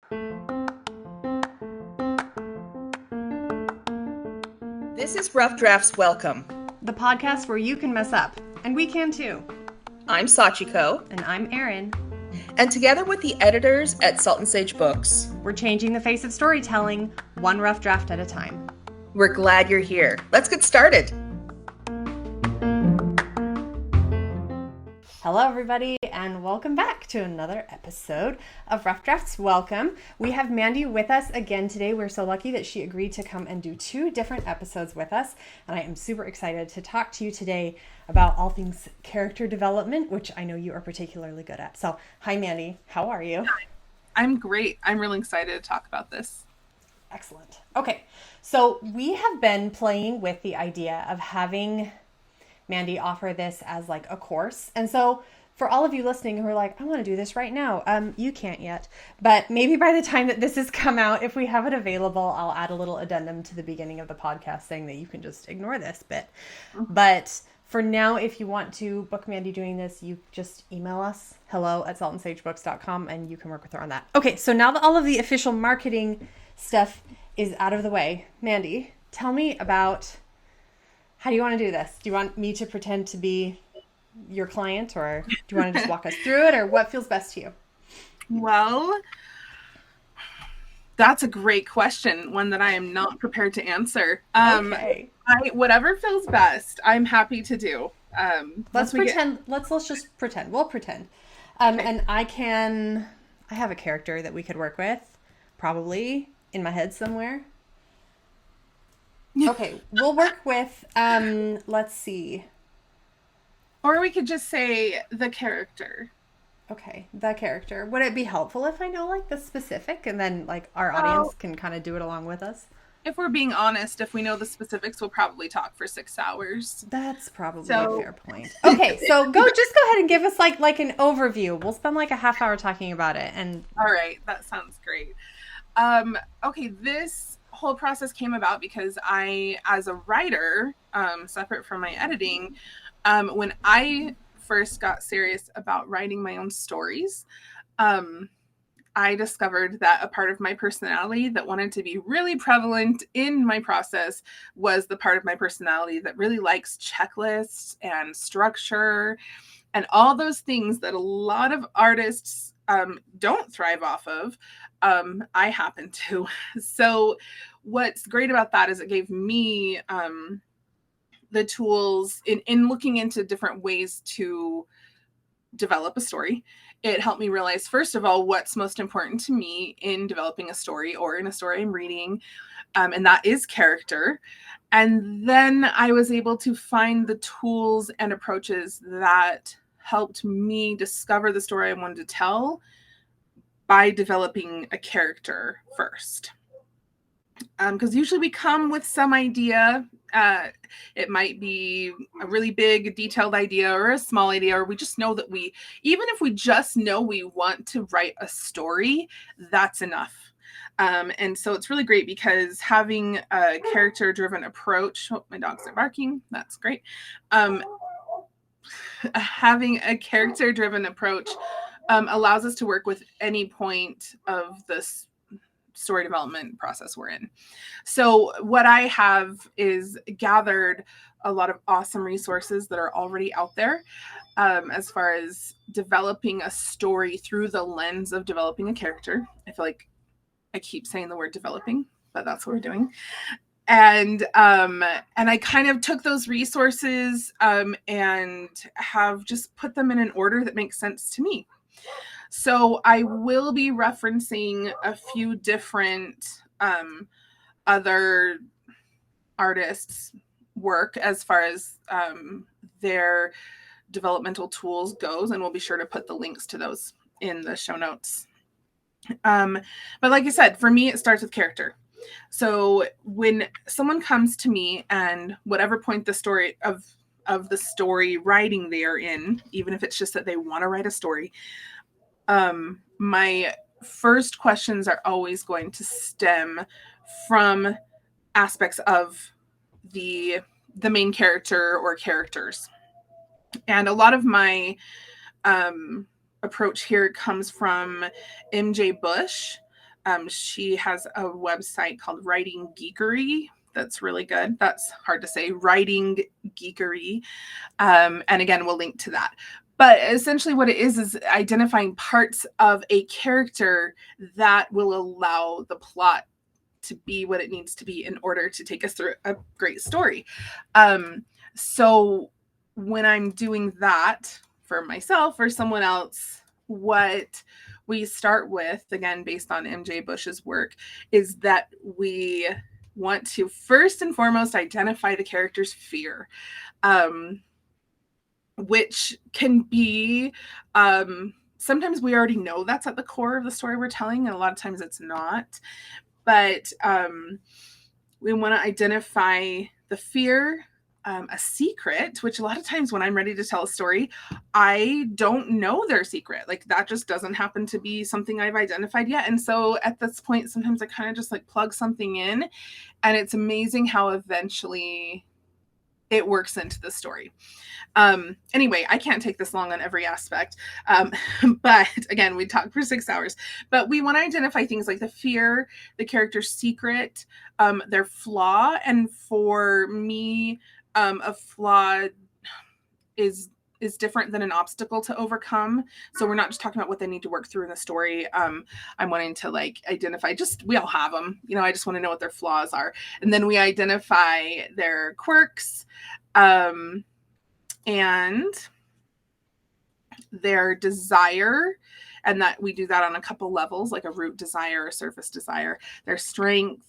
This is Rough Drafts Welcome. The podcast where you can mess up, and we can too. I'm Sachiko. And I'm Erin. And together with the editors at Salt and Sage Books, we're changing the face of storytelling, one rough draft at a time. We're glad you're here. Let's get started. Hello, everybody, and welcome back to another episode of Rough Drafts Welcome. We have Mandy with us again today. We're so lucky that she agreed to come and do 2 different episodes with us, and I am super excited to talk to you today about all things character development, which I know you are particularly good at. So, hi, Mandy. How are you? Hi. I'm great. I'm really excited to talk about this. Excellent. Okay, so we have been playing with the idea of having Mandy offer this as like a course. And so for all of you listening who are like, I want to do this right now, you can't yet, but maybe by the time that this has come out, if we have it available, I'll add a little addendum to the beginning of the podcast saying that you can just ignore this bit. But for now, if you want to book Mandy doing this, you just email us, hello@saltandsagebooks.com, and you can work with her on that. Okay, so now that all of the official marketing stuff is out of the way, Mandy, tell me about, how do you want to do this? Do you want me to pretend to be your client, or do you want to just walk us through it, or what feels best to you? Well, that's a great question, one that I am not prepared to answer. Okay. Whatever feels best, I'm happy to do. Let's pretend. Let's just pretend. We'll pretend. Okay. And I have a character that we could work with, probably in my head somewhere. Okay, we'll work with, let's see. Or we could just say the character. Okay, the character. Would it be helpful if I know like the specific, and then like our audience can kind of do it along with us? If we're being honest, if we know the specifics, we'll probably talk for 6 hours. That's probably a fair point. Okay, so go ahead and give us like an overview. We'll spend like a half hour talking about it. And all right, that sounds great. Okay, this whole process came about because I, as a writer, separate from my editing, when I first got serious about writing my own stories, I discovered that a part of my personality that wanted to be really prevalent in my process was the part of my personality that really likes checklists and structure and all those things that a lot of artists don't thrive off of. I happen to. So what's great about that is it gave me the tools in looking into different ways to develop a story. It helped me realize, first of all, what's most important to me in developing a story or in a story I'm reading, and that is character. And then I was able to find the tools and approaches that helped me discover the story I wanted to tell by developing a character first. Because usually we come with some idea. It might be a really big, detailed idea or a small idea, or we just know that even if we just know we want to write a story, that's enough. And so it's really great because having a character-driven approach, my dogs are barking, that's great. Having a character-driven approach allows us to work with any point of this story development process we're in. So what I have is gathered a lot of awesome resources that are already out there as far as developing a story through the lens of developing a character. I feel like I keep saying the word developing, but that's what we're doing. And I kind of took those resources and have just put them in an order that makes sense to me. So I will be referencing a few different other artists' work as far as their developmental tools goes, and we'll be sure to put the links to those in the show notes. But like I said, for me, it starts with character. So when someone comes to me and whatever point the story of the story writing they are in, even if it's just that they want to write a story, my first questions are always going to stem from aspects of the main character or characters. And a lot of my approach here comes from MJ Bush. She has a website called Writing Geekery. That's really good. That's hard to say. Writing Geekery. And again, we'll link to that. But essentially what it is identifying parts of a character that will allow the plot to be what it needs to be in order to take us through a great story. So when I'm doing that for myself or someone else, what we start with, again, based on MJ Bush's work, is that we want to first and foremost identify the character's fear. Which can be, sometimes we already know that's at the core of the story we're telling, and a lot of times it's not. But we want to identify the fear, a secret, which a lot of times when I'm ready to tell a story, I don't know their secret. Like that just doesn't happen to be something I've identified yet. And so at this point, sometimes I kind of just like plug something in, and it's amazing how eventually it works into the story. Anyway, I can't take this long on every aspect. But again, we talk for 6 hours, but we want to identify things like the fear, the character's secret, their flaw. And for me, a flaw is different than an obstacle to overcome. So we're not just talking about what they need to work through in the story. I'm wanting to like identify, just, we all have them, you know, I just want to know what their flaws are. And then we identify their quirks, and their desire, and that we do that on a couple levels, like a root desire, a surface desire, their strength.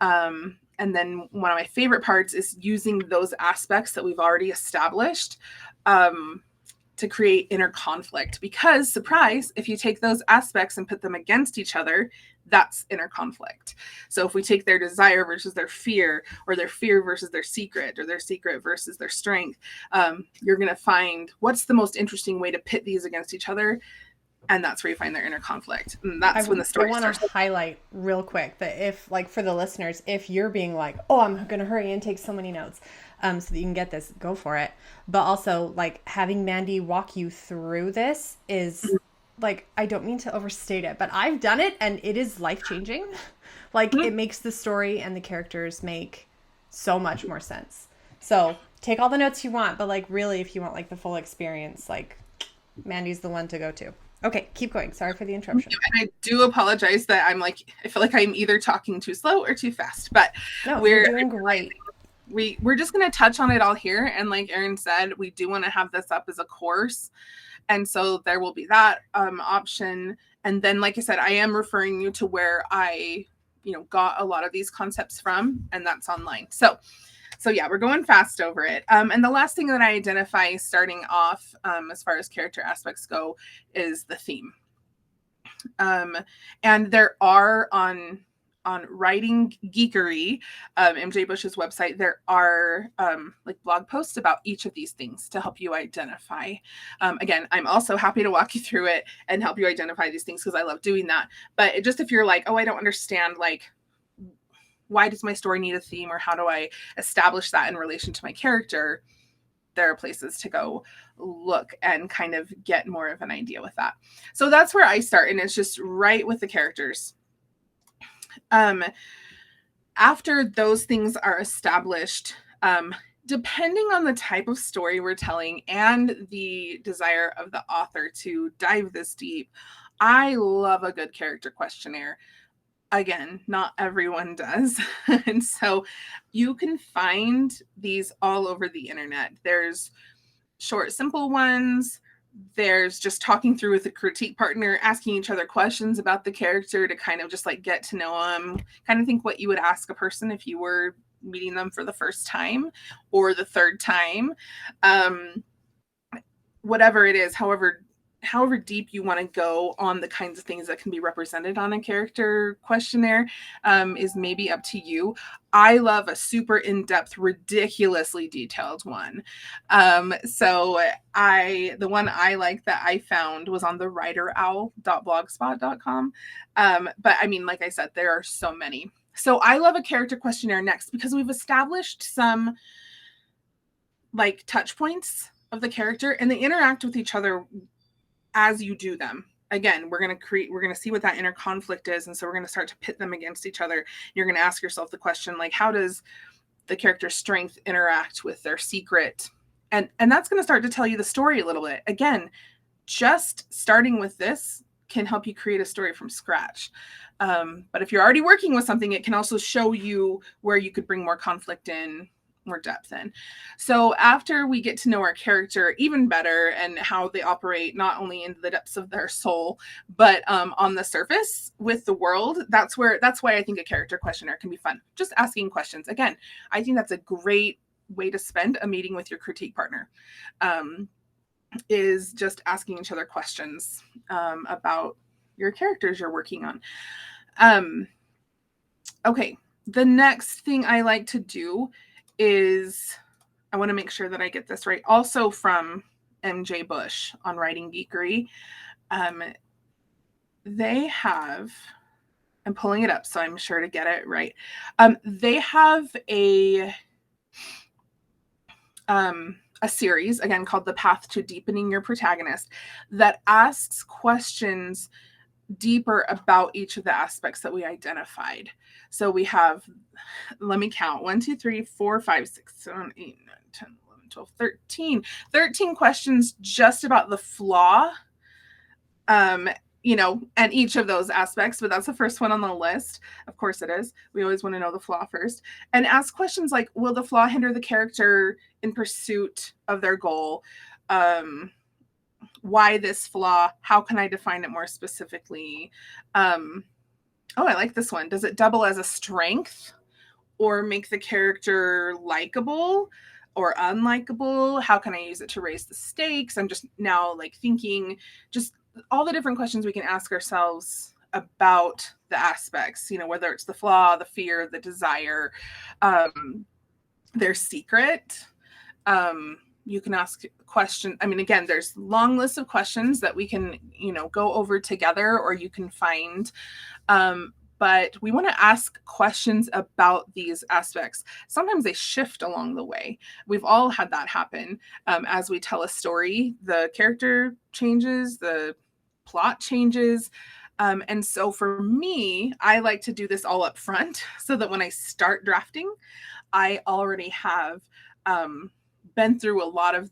And then one of my favorite parts is using those aspects that we've already established to create inner conflict. Because, surprise, if you take those aspects and put them against each other, that's inner conflict. So if we take their desire versus their fear, or their fear versus their secret, or their secret versus their strength, you're going to find what's the most interesting way to pit these against each other. And that's where you find their inner conflict. And that's when the story starts. I want to highlight real quick that if, like, for the listeners, if you're being like, oh, I'm going to hurry and take so many notes so that you can get this, go for it. But also, like, having Mandy walk you through this is, like, I don't mean to overstate it, but I've done it and it is life-changing. Like, it makes the story and the characters make so much more sense. So take all the notes you want, but, like, really, if you want, like, the full experience, like, Mandy's the one to go to. Okay, keep going. Sorry for the interruption. And I do apologize that I'm like, I feel like I'm either talking too slow or too fast, but no, we're doing great. We're just going to touch on it all here. And like Erin said, we do want to have this up as a course. And so there will be that option. And then, like I said, I am referring you to where I, got a lot of these concepts from, and that's online. So yeah, we're going fast over it. And the last thing that I identify starting off, as far as character aspects go, is the theme. And there are on Writing Geekery, MJ Bush's website, there are like blog posts about each of these things to help you identify. Again, I'm also happy to walk you through it and help you identify these things because I love doing that. But just if you're like, oh, I don't understand, like, why does my story need a theme, or how do I establish that in relation to my character? There are places to go look and kind of get more of an idea with that. So that's where I start, and it's just right with the characters. After those things are established, depending on the type of story we're telling and the desire of the author to dive this deep, I love a good character questionnaire. Again, not everyone does. And so you can find these all over the internet. There's short, simple ones. There's just talking through with a critique partner, asking each other questions about the character to kind of just like get to know them, kind of think what you would ask a person if you were meeting them for the first time or the third time. Whatever it is, however deep you want to go on the kinds of things that can be represented on a character questionnaire is maybe up to you. I love a super in-depth, ridiculously detailed one. So the one I like that I found was on the writerowl.blogspot.com. But I mean, like I said, there are so many. So I love a character questionnaire next because we've established some like touch points of the character, and they interact with each other as you do them. again, we're going to see what that inner conflict is. And so we're going to start to pit them against each other. You're going to ask yourself the question, like, how does the character's strength interact with their secret? And that's going to start to tell you the story a little bit. Again, just starting with this can help you create a story from scratch. But if you're already working with something, it can also show you where you could bring more conflict in, more depth in. So after we get to know our character even better and how they operate, not only in the depths of their soul, but on the surface with the world, that's why I think a character questionnaire can be fun. Just asking questions. Again, I think that's a great way to spend a meeting with your critique partner. Is just asking each other questions about your characters you're working on. Okay, the next thing I like to do is, I want to make sure that I get this right, also from MJ Bush on Writing Geekery. They have, I'm pulling it up so I'm sure to get it right. They have a series, again, called The Path to Deepening Your Protagonist, that asks questions deeper about each of the aspects that we identified. So we have, let me count, 1, 2, 3, 4, 5, 6, 7, 8, 9, 10, 11, 12, 13 questions just about the flaw, and each of those aspects, but that's the first one on the list. Of course it is. We always want to know the flaw first. And ask questions like, will the flaw hinder the character in pursuit of their goal? Why this flaw? How can I define it more specifically? I like this one. Does it double as a strength or make the character likable or unlikable? How can I use it to raise the stakes? I'm just now like thinking just all the different questions we can ask ourselves about the aspects, whether it's the flaw, the fear, the desire, their secret. You can ask questions. I mean, again, there's long lists of questions that we can, go over together, or you can find. But we want to ask questions about these aspects. Sometimes they shift along the way. We've all had that happen. As we tell a story, the character changes, the plot changes. And so for me, I like to do this all up front so that when I start drafting, I already have been through a lot of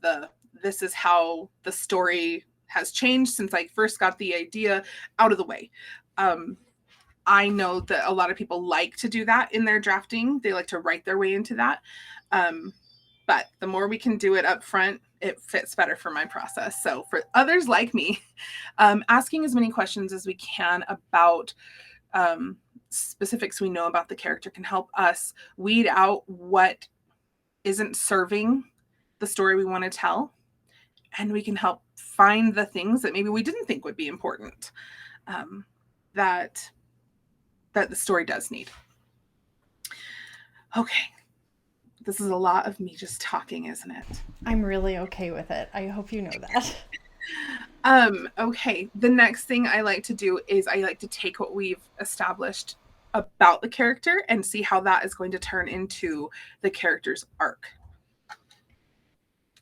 this is how the story has changed since I first got the idea out of the way. I know that a lot of people like to do that in their drafting. They like to write their way into that. But the more we can do it up front, it fits better for my process. So for others like me, asking as many questions as we can about specifics we know about the character can help us weed out what isn't serving the story we want to tell. And we can help find the things that maybe we didn't think would be important, that the story does need. Okay. This is a lot of me just talking, isn't it? I'm really okay with it. I hope you know that. Okay. The next thing I like to do is I like to take what we've established about the character and see how that is going to turn into the character's arc.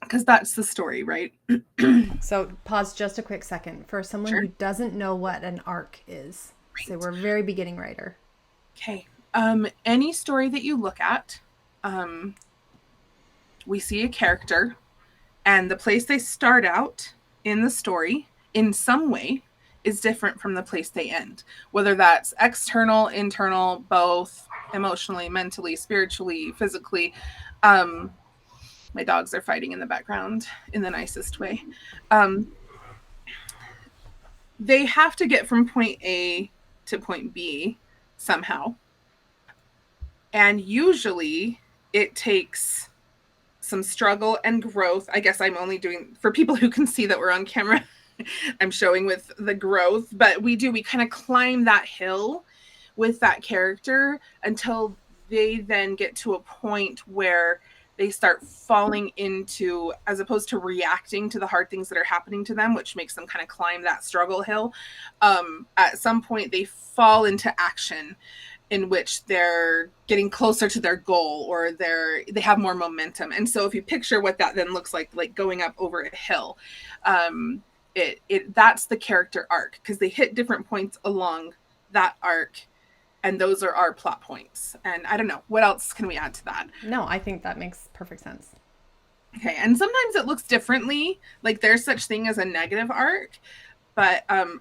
Because that's the story, right? So pause just a quick second. For someone who doesn't know what an arc is, say we're a very beginning writer. Okay. Any story that you look at, we see a character, and the place they start out in the story in some way is different from the place they end, whether that's external, internal, both, emotionally, mentally, spiritually, physically. My dogs are fighting in the background in the nicest way. They have to get from point A to point B somehow. And usually it takes some struggle and growth. I guess I'm only doing, for people who can see that we're on camera, I'm showing with the growth, but we kind of climb that hill with that character until they then get to a point where they start falling into, as opposed to reacting to the hard things that are happening to them, which makes them kind of climb that struggle hill. At some point they fall into action in which they're getting closer to their goal, or they have more momentum. And so if you picture what that then looks like going up over a hill, that's the character arc, because they hit different points along that arc, and those are our plot points. And I don't know, what else can we add to that? No, I think that makes perfect sense. Okay, and sometimes it looks differently. Like there's such thing as a negative arc, but so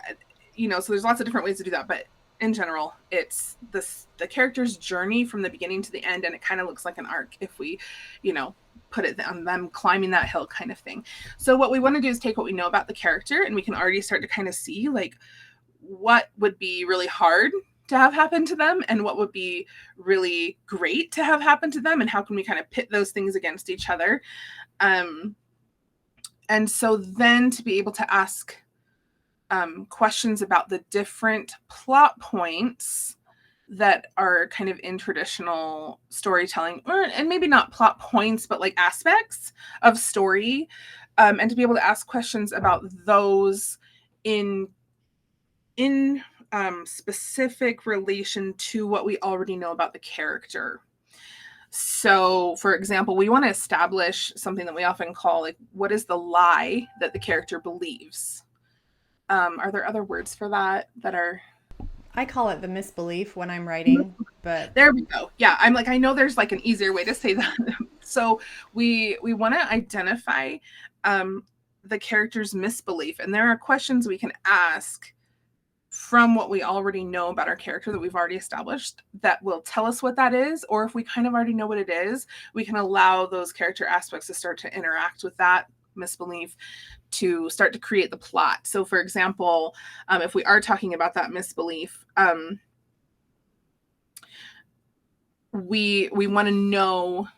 there's lots of different ways to do that. But in general, it's the character's journey from the beginning to the end, and it kind of looks like an arc if we, put it on them climbing that hill kind of thing. So what we want to do is take what we know about the character, and we can already start to kind of see like what would be really hard to have happen to them and what would be really great to have happen to them, and how can we kind of pit those things against each other. And so then to be able to ask questions about the different plot points that are kind of in traditional storytelling, and maybe not plot points, but like aspects of story, and to be able to ask questions about those in specific relation to what we already know about the character. So, for example, we want to establish something that we often call like, what is the lie that the character believes? Are there other words for that are? I call it the misbelief when I'm writing, but There we go. Yeah, I'm like, I know there's like an easier way to say that. So we want to identify the character's misbelief, and there are questions we can ask from what we already know about our character that we've already established that will tell us what that is. Or if we kind of already know what it is, we can allow those character aspects to start to interact with that misbelief to start to create the plot. So for example, if we are talking about that misbelief, we want to know,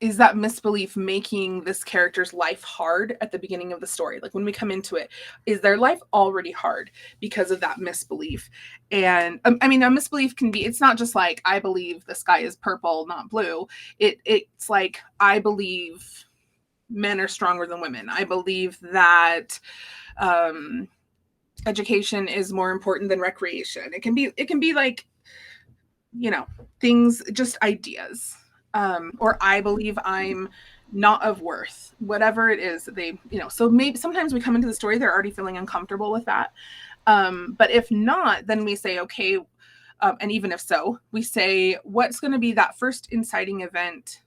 is that misbelief making this character's life hard at the beginning of the story? Like when we come into it, is their life already hard because of that misbelief? And a misbelief can be, it's not just like, I believe the sky is purple, not blue. It's like, I believe men are stronger than women. I believe that education is more important than recreation. It can be like, things, just ideas. Or I believe I'm not of worth, whatever it is that they, so maybe sometimes we come into the story, they're already feeling uncomfortable with that. But if not, then we say, okay. And even if so, we say, what's going to be that first inciting event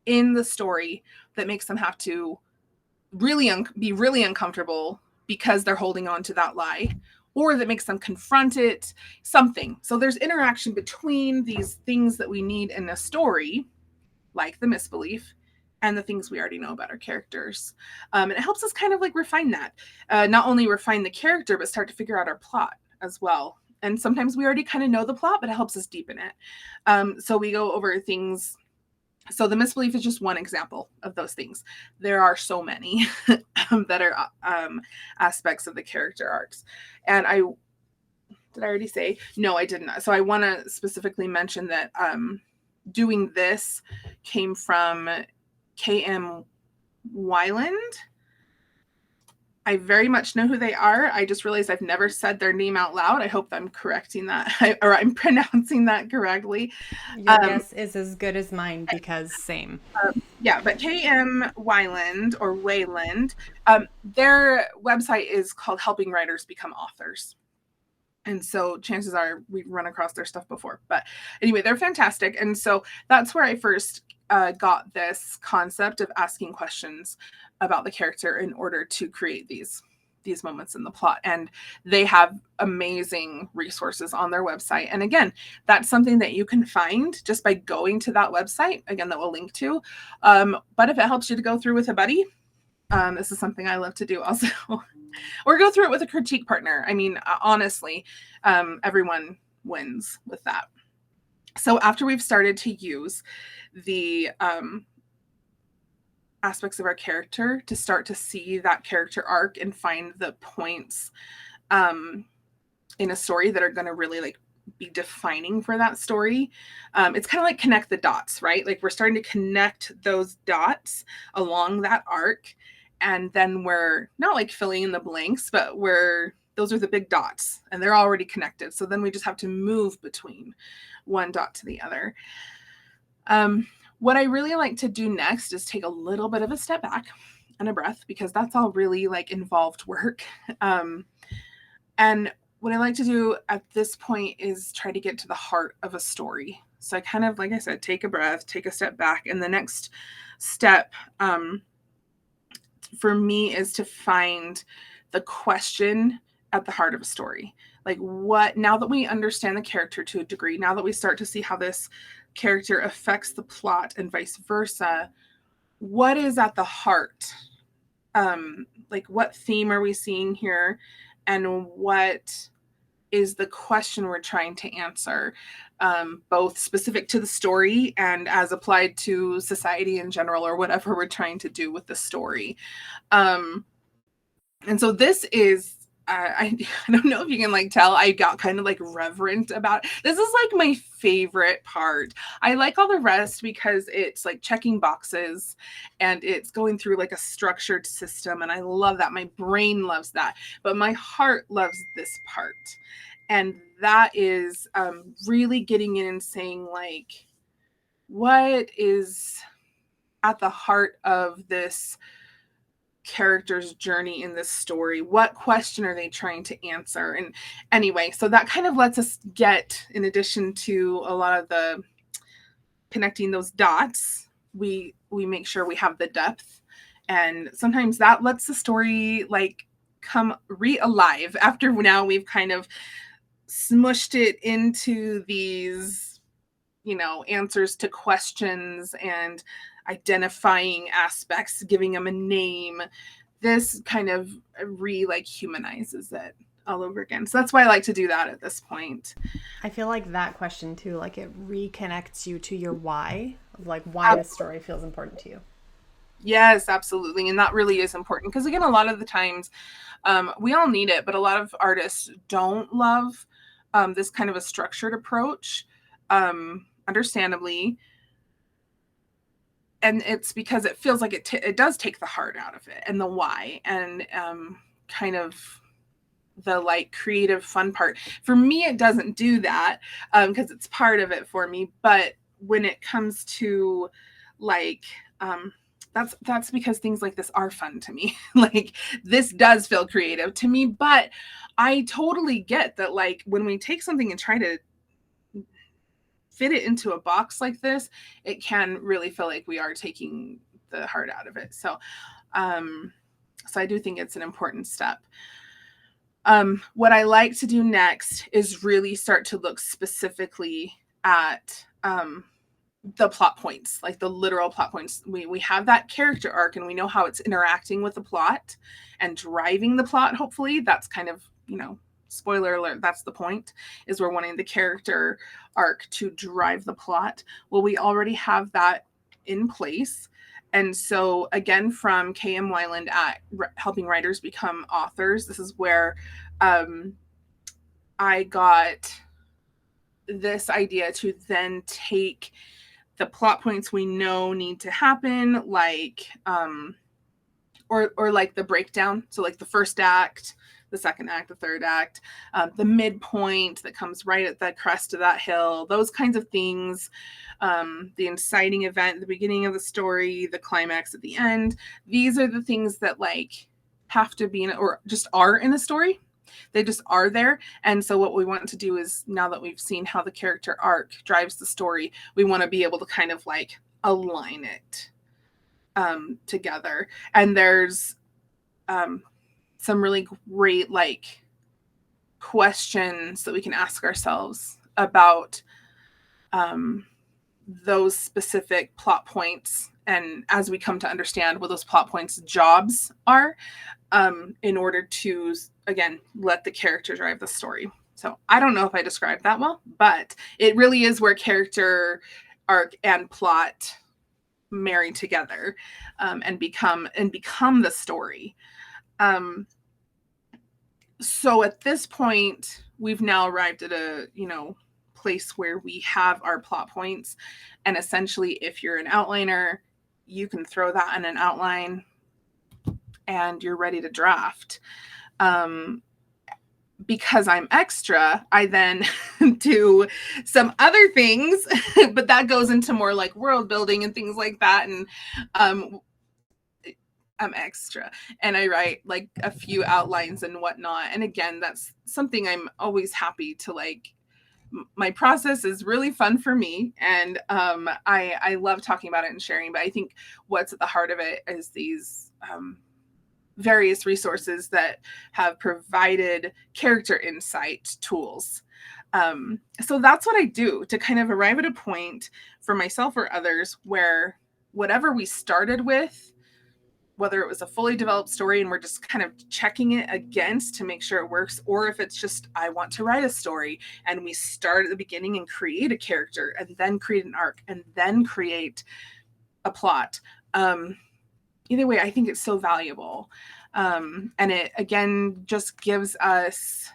in the story that makes them have to really be really uncomfortable because they're holding on to that lie, or that makes them confront it, something. So there's interaction between these things that we need in a story, like the misbelief, and the things we already know about our characters. And it helps us kind of like refine that. Not only refine the character, but start to figure out our plot as well. And sometimes we already kind of know the plot, but it helps us deepen it. So we go over things. So the misbelief is just one example of those things. There are so many that are aspects of the character arcs. And did I already say? No, I didn't. So I want to specifically mention that doing this came from K.M. Weiland. I very much know who they are. I just realized I've never said their name out loud. I hope I'm correcting that, or I'm pronouncing that correctly. Your guess is as good as mine, because same. Yeah, but K.M. Weiland or Wayland, their website is called Helping Writers Become Authors. And so chances are we've run across their stuff before. But anyway, they're fantastic. And so that's where I first got this concept of asking questions about the character in order to create these moments in the plot. And they have amazing resources on their website. And again, that's something that you can find just by going to that website, again, that we'll link to. But if it helps you to go through with a buddy, this is something I love to do also. Or go through it with a critique partner. I mean, honestly, everyone wins with that. So after we've started to use the aspects of our character to start to see that character arc and find the points in a story that are going to really like be defining for that story, it's kind of like connect the dots, right? Like we're starting to connect those dots along that arc. And then we're not like filling in the blanks, but those are the big dots and they're already connected. So then we just have to move between one dot to the other. What I really like to do next is take a little bit of a step back and a breath, because that's all really like involved work. And what I like to do at this point is try to get to the heart of a story. So I kind of, like I said, take a breath, take a step back. And the next step for me is to find the question at the heart of a story. Like, what, now that we understand the character to a degree, now that we start to see how this character affects the plot and vice versa, what is at the heart? Like, what theme are we seeing here? And what is the question we're trying to answer, both specific to the story and as applied to society in general, or whatever we're trying to do with the story. And so this is, I don't know if you can like tell, I got kind of like reverent about it. This is like my favorite part. I like all the rest because it's like checking boxes and it's going through like a structured system. And I love that. My brain loves that. But my heart loves this part. And that is really getting in and saying, like, what is at the heart of this character's journey in this story? What question are they trying to answer? And anyway, so that kind of lets us get, in addition to a lot of the connecting those dots, we make sure we have the depth. And sometimes that lets the story like come re-alive after now we've kind of smushed it into these, answers to questions and identifying aspects, giving them a name. This kind of humanizes it all over again. So that's why I like to do that at this point. I feel like that question too, like it reconnects you to your why, of like why this story feels important to you. Yes, absolutely. And that really is important because, again, a lot of the times we all need it, but a lot of artists don't love this kind of a structured approach, understandably. And it's because it feels like it does take the heart out of it and the why and kind of the like creative fun part. For me, it doesn't do that because it's part of it for me. But when it comes to like, that's because things like this are fun to me. Like, this does feel creative to me, but I totally get that, like, when we take something and try to fit it into a box like this, it can really feel like we are taking the heart out of it. So I do think it's an important step. What I like to do next is really start to look specifically at the plot points, like the literal plot points. We have that character arc and we know how it's interacting with the plot and driving the plot. Hopefully that's kind of, spoiler alert, that's the point, is we're wanting the character arc to drive the plot. Well, we already have that in place. And so again, from K.M. Weiland at Helping Writers Become Authors, this is where I got this idea to then take the plot points we know need to happen, like or like the breakdown. So like the first act, the second act, the third act, the midpoint that comes right at the crest of that hill, those kinds of things, the inciting event, the beginning of the story, the climax at the end. These are the things that like have to be in it or just are in a story. They just are there. And so what we want to do is, now that we've seen how the character arc drives the story, we want to be able to kind of like align it together. And there's some really great like questions that we can ask ourselves about those specific plot points. And as we come to understand what those plot points' jobs are, in order to, again, let the character drive the story. So I don't know if I described that well, but it really is where character arc and plot marry together and become the story. So at this point, we've now arrived at a, place where we have our plot points. And essentially, if you're an outliner, you can throw that in an outline and you're ready to draft. Because I'm extra, I then do some other things, but that goes into more like world building and things like that. And I'm extra, and I write like a few outlines and whatnot. And again, that's something I'm always happy to like. My process is really fun for me, and I love talking about it and sharing. But I think what's at the heart of it is these various resources that have provided character insight tools. So that's what I do to kind of arrive at a point for myself or others where whatever we started with, whether it was a fully developed story and we're just kind of checking it against to make sure it works, or if it's just, I want to write a story and we start at the beginning and create a character and then create an arc and then create a plot. Either way, I think it's so valuable. And it, again, just gives us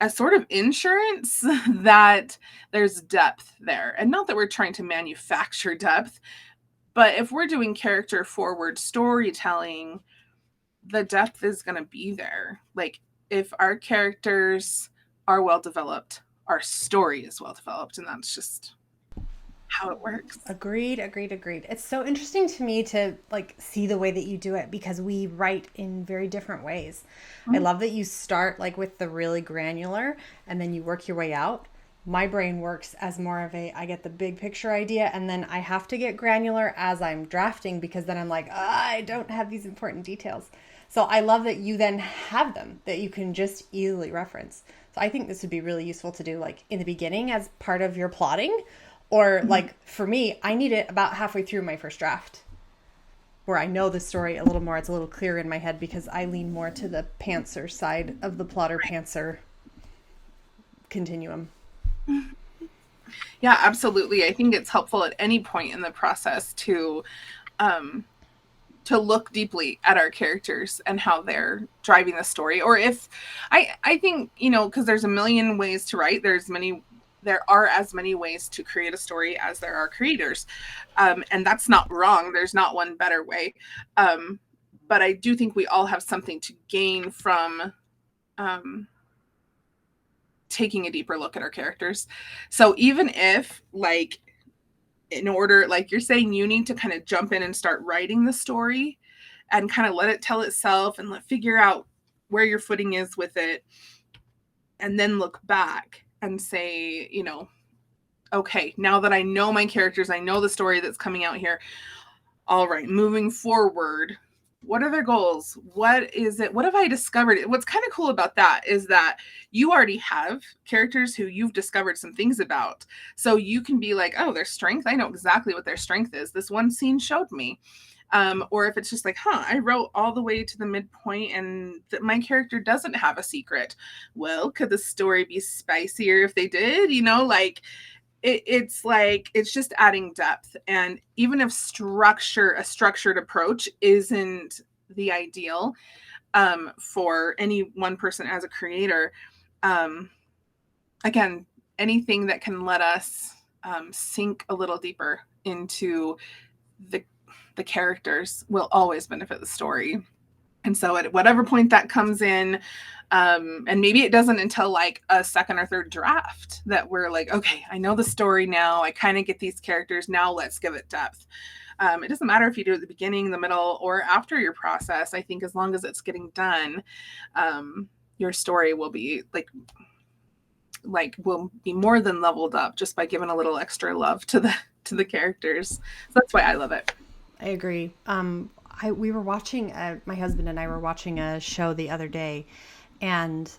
a sort of insurance that there's depth there. And not that we're trying to manufacture depth, but if we're doing character forward storytelling, the depth is going to be there. Like, if our characters are well developed, our story is well developed, and that's just how it works. Agreed. It's so interesting to me to like see the way that you do it, because we write in very different ways. I love that you start like with the really granular and then you work your way out. My brain works as more of a, I get the big picture idea and then I have to get granular as I'm drafting, because then I'm like, I don't have these important details. So I love that you then have them that you can just easily reference. So I think this would be really useful to do like in the beginning as part of your plotting, or like for me, I need it about halfway through my first draft where I know the story a little more. It's a little clearer in my head because I lean more to the pantser side of the plotter pantser continuum. Yeah, absolutely. I think it's helpful at any point in the process to look deeply at our characters and how they're driving the story. Or if I think, you know, because there's a million ways to write, there are as many ways to create a story as there are creators. And that's not wrong. There's not one better way. But I do think we all have something to gain from taking a deeper look at our characters. So even if, like, in order, like you're saying, you need to kind of jump in and start writing the story and kind of let it tell itself and figure out where your footing is with it, and then look back and say, you know, okay, now that I know my characters, I know the story that's coming out here. All right, moving forward, what are their goals? What is it? What have I discovered? What's kind of cool about that is that you already have characters who you've discovered some things about. So you can be like, oh, their strength, I know exactly what their strength is. This one scene showed me. Or if it's just like, I wrote all the way to the midpoint and my character doesn't have a secret. Well, could the story be spicier if they did? You know, like it's like, it's just adding depth. And even if a structured approach isn't the ideal for any one person as a creator, again, anything that can let us sink a little deeper into the characters will always benefit the story. And so at whatever point that comes in, and maybe it doesn't until like a second or third draft that we're like, okay, I know the story now. I kind of get these characters. Now let's give it depth. It doesn't matter if you do it at the beginning, the middle, or after your process. I think as long as it's getting done, your story will be will be more than leveled up just by giving a little extra love to the characters. So that's why I love it. I agree. We were watching, my husband and I were watching a show the other day, and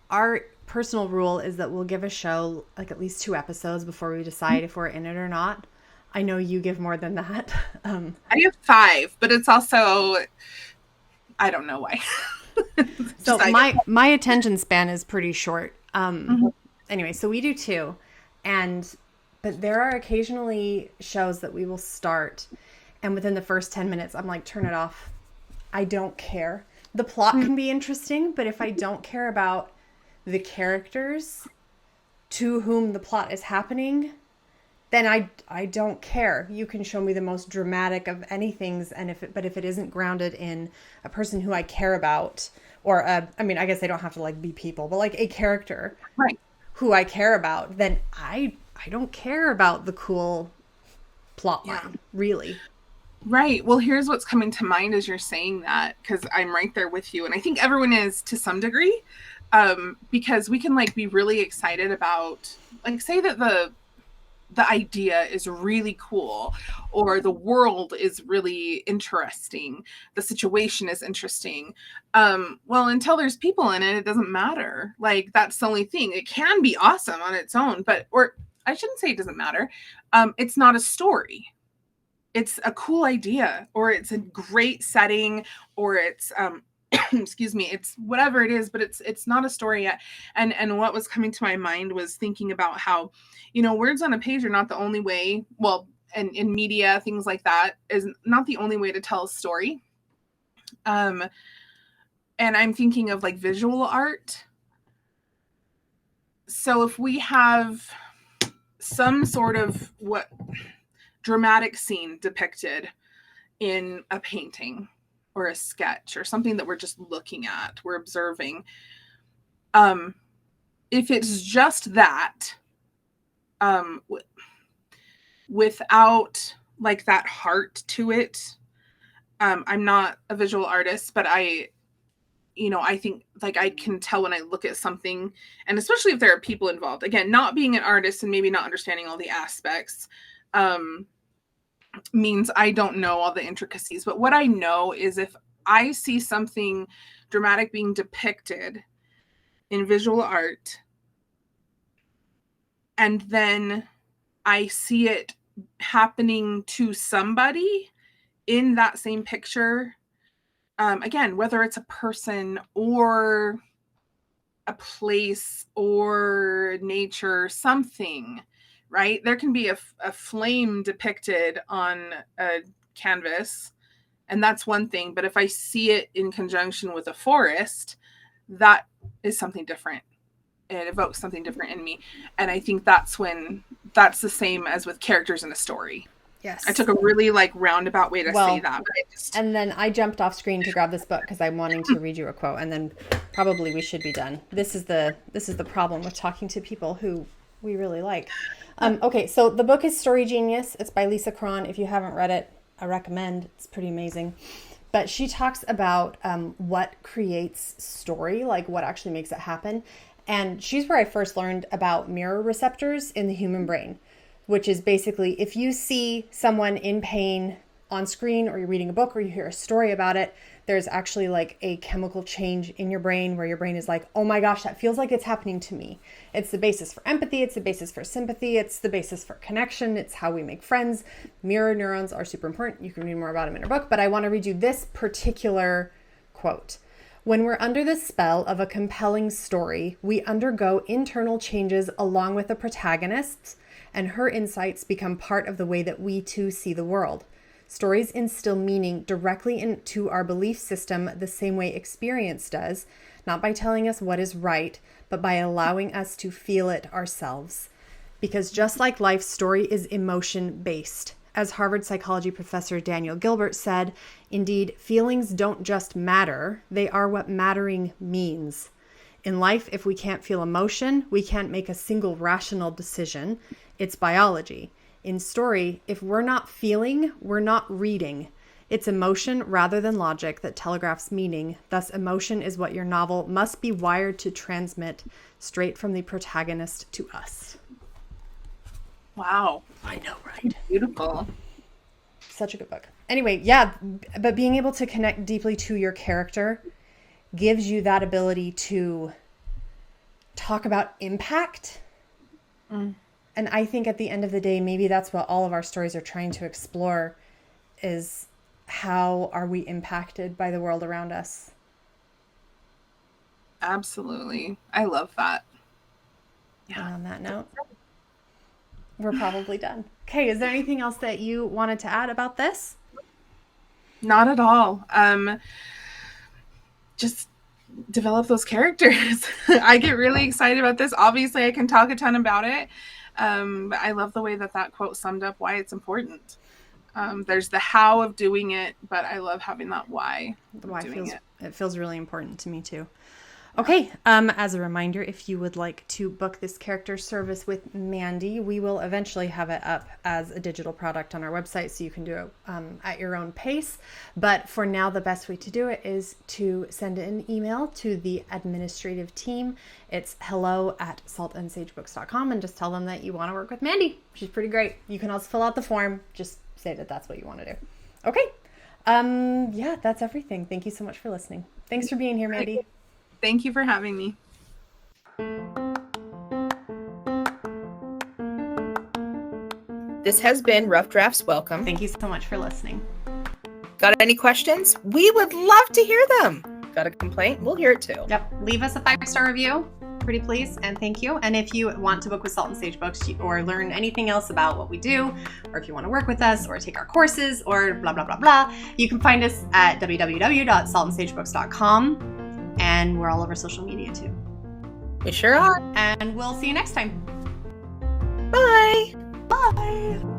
our personal rule is that we'll give a show like at least 2 episodes before we decide if we're in it or not. I know you give more than that. I have 5, but it's also, I don't know why. So my attention span is pretty short. Anyway, so we do 2, but there are occasionally shows that we will start, and within the first 10 minutes, I'm like, turn it off. I don't care. The plot can be interesting, but if I don't care about the characters to whom the plot is happening, then I don't care. You can show me the most dramatic of anythings, and if it isn't grounded in a person who I care about, or I guess they don't have to like be people, but like a character who I care about, then I don't care about the cool plot line, really. Right. Well, here's what's coming to mind as you're saying that, because I'm right there with you. And I think everyone is to some degree, because we can like be really excited about, like, say that the idea is really cool, or the world is really interesting, the situation is interesting. Well, until there's people in it, it doesn't matter. Like, that's the only thing. It can be awesome on its own, but, or I shouldn't say it doesn't matter. It's not a story. It's a cool idea, or it's a great setting, or it's excuse me, it's whatever it is, but it's not a story yet. And what was coming to my mind was thinking about how, words on a page are not the only way. Well, and in media, things like that is not the only way to tell a story. And I'm thinking of like visual art. So if we have some sort of what dramatic scene depicted in a painting or a sketch or something that we're just looking at, we're observing. If it's just that, without like that heart to it, I'm not a visual artist, but I think like I can tell when I look at something, and especially if there are people involved, again, not being an artist and maybe not understanding all the aspects, means I don't know all the intricacies. But what I know is if I see something dramatic being depicted in visual art, and then I see it happening to somebody in that same picture, again, whether it's a person or a place or nature, something, right? There can be a flame depicted on a canvas, and that's one thing. But if I see it in conjunction with a forest, that is something different. It evokes something different in me. And I think that's the same as with characters in a story. Yes. I took a really like roundabout way to say that. But and then I jumped off screen to grab this book because I'm wanting to read you a quote, and then probably we should be done. This is the problem with talking to people who we really like. Okay, so the book is Story Genius. It's by Lisa Cron. If you haven't read it, I recommend. It's pretty amazing. But she talks about what creates story, like what actually makes it happen. And she's where I first learned about mirror receptors in the human brain, which is basically if you see someone in pain on screen, or you're reading a book, or you hear a story about it, there's actually like a chemical change in your brain where your brain is like, oh my gosh, that feels like it's happening to me. It's the basis for empathy. It's the basis for sympathy. It's the basis for connection. It's how we make friends. Mirror neurons are super important. You can read more about them in her book, but I want to read you this particular quote. When we're under the spell of a compelling story, we undergo internal changes along with the protagonists, and her insights become part of the way that we too see the world. Stories instill meaning directly into our belief system the same way experience does, not by telling us what is right, but by allowing us to feel it ourselves. Because just like life, story is emotion-based. As Harvard psychology professor Daniel Gilbert said, indeed, feelings don't just matter, they are what mattering means. In life, if we can't feel emotion, we can't make a single rational decision. It's biology. In story, if we're not feeling, we're not reading. It's emotion rather than logic that telegraphs meaning. Thus, emotion is what your novel must be wired to transmit straight from the protagonist to us. Wow. I know, right? Beautiful. Such a good book. Anyway, yeah, but being able to connect deeply to your character gives you that ability to talk about impact. And I think at the end of the day, maybe that's what all of our stories are trying to explore, is how are we impacted by the world around us? Absolutely. I love that. Yeah. And on that note, we're probably done. Okay, is there anything else that you wanted to add about this? Not at all. Just develop those characters. I get really excited about this. Obviously, I can talk a ton about it. But I love the way that quote summed up why it's important. There's the how of doing it, but I love having that why. The why feels really important to me too. Okay, as a reminder, if you would like to book this character service with Mandy, we will eventually have it up as a digital product on our website, so you can do it at your own pace. But for now, the best way to do it is to send an email to the administrative team. It's hello@saltandsagebooks.com, and just tell them that you want to work with Mandy. She's pretty great. You can also fill out the form. Just say that that's what you want to do. Okay. Yeah, that's everything. Thank you so much for listening. Thanks for being here, Mandy. Thank you for having me. This has been Rough Drafts Welcome. Thank you so much for listening. Got any questions? We would love to hear them. Got a complaint? We'll hear it too. Yep. Leave us a 5-star review. Pretty please, and thank you. And if you want to book with Salt and Sage Books or learn anything else about what we do, or if you want to work with us or take our courses or blah, blah, blah, blah, you can find us at www.saltandsagebooks.com. And we're all over social media too. We sure are. And we'll see you next time. Bye. Bye.